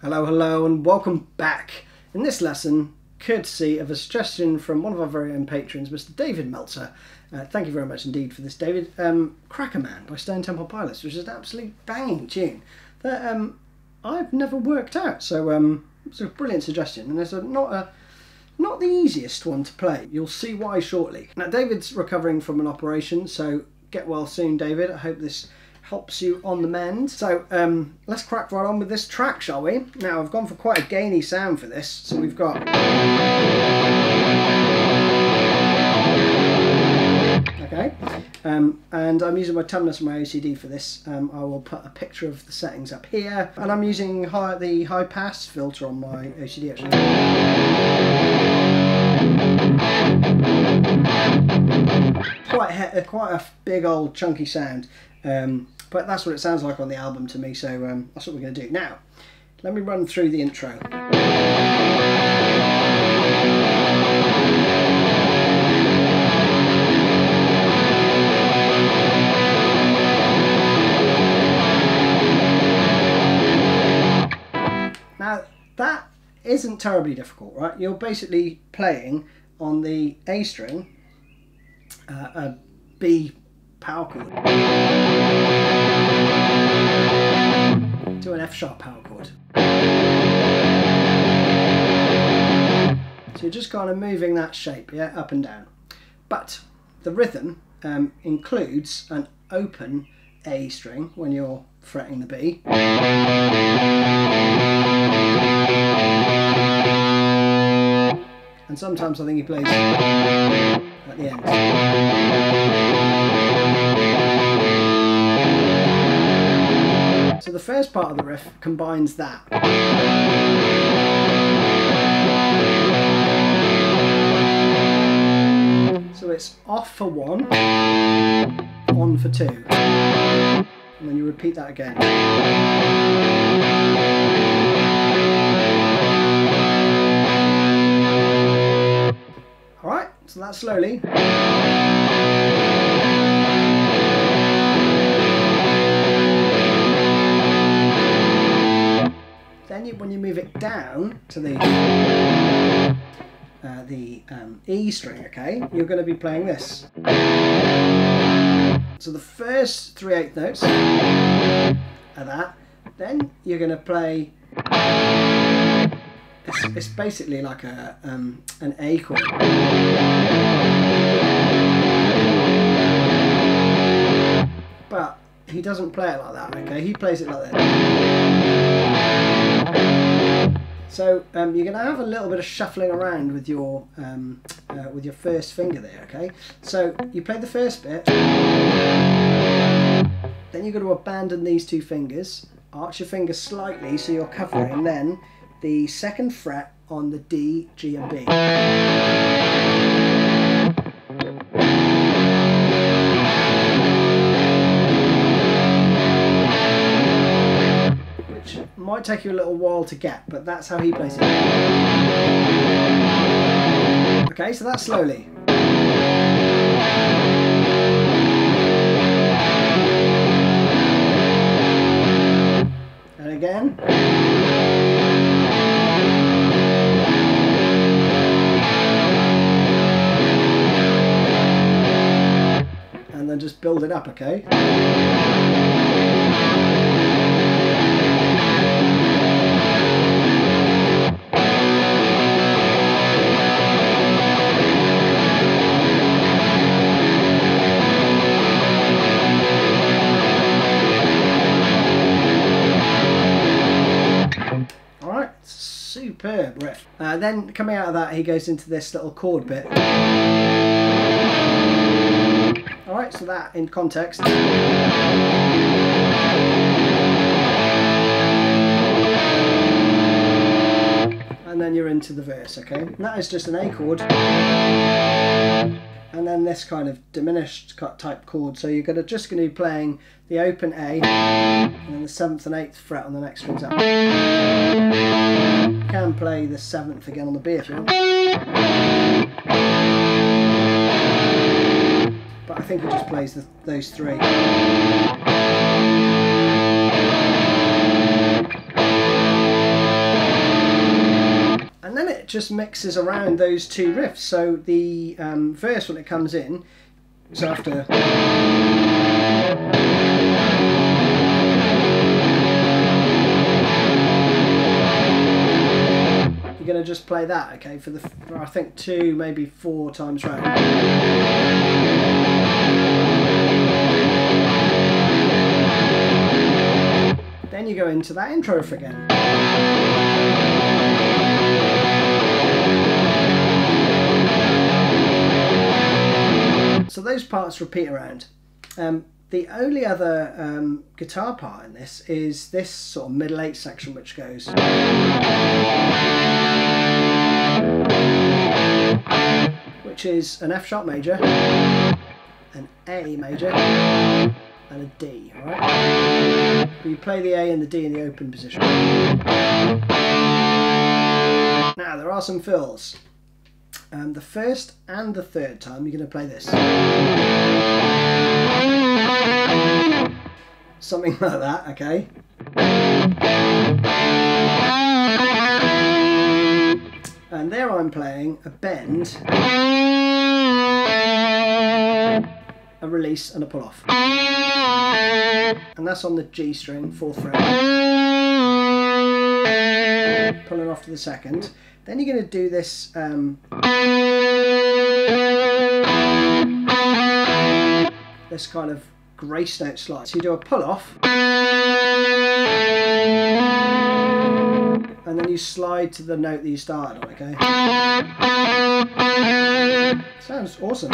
Hello, hello, and welcome back. In this lesson, courtesy of a suggestion from one of our very own patrons, Mr. David Meltzer. Thank you very much indeed for this, David. Crackerman by Stone Temple Pilots, which is an absolute banging tune that I've never worked out. So it's a brilliant suggestion, and it's not the easiest one to play. You'll see why shortly. Now, David's recovering from an operation, so get well soon, David. I hope this helps you on the mend. So let's crack right on with this track, shall we? Now, I've gone for quite a gainy sound for this, so we've got... Okay, and I'm using my tumnus and my OCD for this. I will put a picture of the settings up here, and I'm using the high pass filter on my OCD actually. Quite a big old chunky sound, but that's what it sounds like on the album to me, so that's what we're going to do. Now, let me run through the intro. Now, that isn't terribly difficult, right? You're basically playing on the A string, a B power chord, to an F sharp power chord. So you're just kind of moving that shape, yeah, up and down. But the rhythm includes an open A string when you're fretting the B. And sometimes I think he plays at the end. So the first part of the riff combines that. So it's off for one, on for two. And then you repeat that again. Alright, so that's slowly. Then when you move it down to the E string, okay, you're going to be playing this. So the first 3/8 notes are that. Then you're going to play. It's basically like an A chord. But he doesn't play it like that, okay? He plays it like that. So you're going to have a little bit of shuffling around with your first finger there, okay? So you play the first bit, then you've got to abandon these two fingers, arch your fingers slightly so you're covering then the second fret on the D, G and B. Which might take you a little while to get, but that's how he plays it. Okay, so that's slowly. And again. And then just build it up, okay? Alright, superb riff. Then coming out of that, he goes into this little chord bit. Alright, so that in context. And then you're into the verse, okay? And that is just an A chord. And then this kind of diminished type chord. So you're just going to be playing the open A and then the 7th and 8th fret on the next strings up. You can play the 7th again on the B if you want. But I think he just plays those three. just mixes around those two riffs. So the verse, when it comes in, so after... You're going to just play that, okay, for I think 2, maybe 4 times round. Then you go into that intro riff again. So those parts repeat around. The only other guitar part in this is this sort of middle 8 section, which goes... which is an F sharp major, an A major, and a D, alright? You play the A and the D in the open position. Now, there are some fills. The first and the third time you're going to play this. Something like that, okay? And there I'm playing a bend, a release and a pull off. And that's on the G string, 4th fret. Pulling off to the 2nd. Then you're going to do this this kind of grace note slide. So you do a pull off, and then you slide to the note that you started on, okay? Sounds awesome.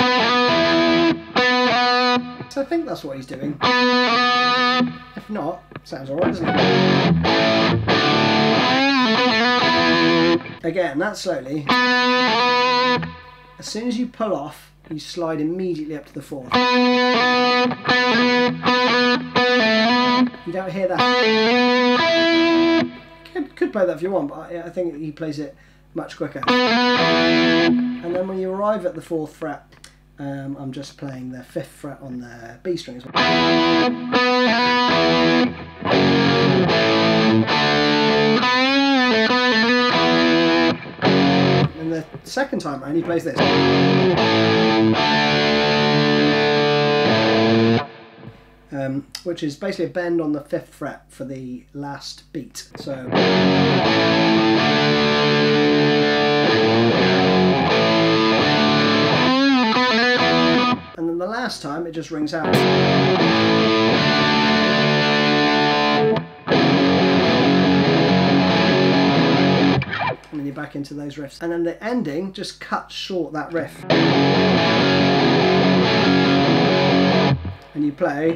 So I think that's what he's doing. If not, sounds alright, doesn't it? Again, that slowly. As soon as you pull off, you slide immediately up to the 4th. You don't hear that. Could play that if you want, but I think he plays it much quicker. And then when you arrive at the 4th fret, I'm just playing the 5th fret on the B string as well. And the second time round he plays this. Which is basically a bend on the 5th fret for the last beat. So and then the last time it just rings out. And then you're back into those riffs. And then the ending just cuts short that riff. And you play.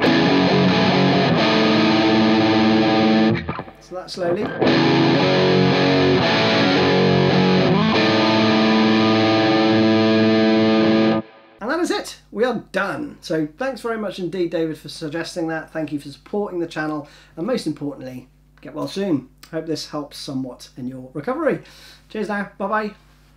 So that slowly. And that is it. We are done. So thanks very much indeed, David, for suggesting that. Thank you for supporting the channel. And most importantly, get well soon. Hope this helps somewhat in your recovery. Cheers now. Bye-bye.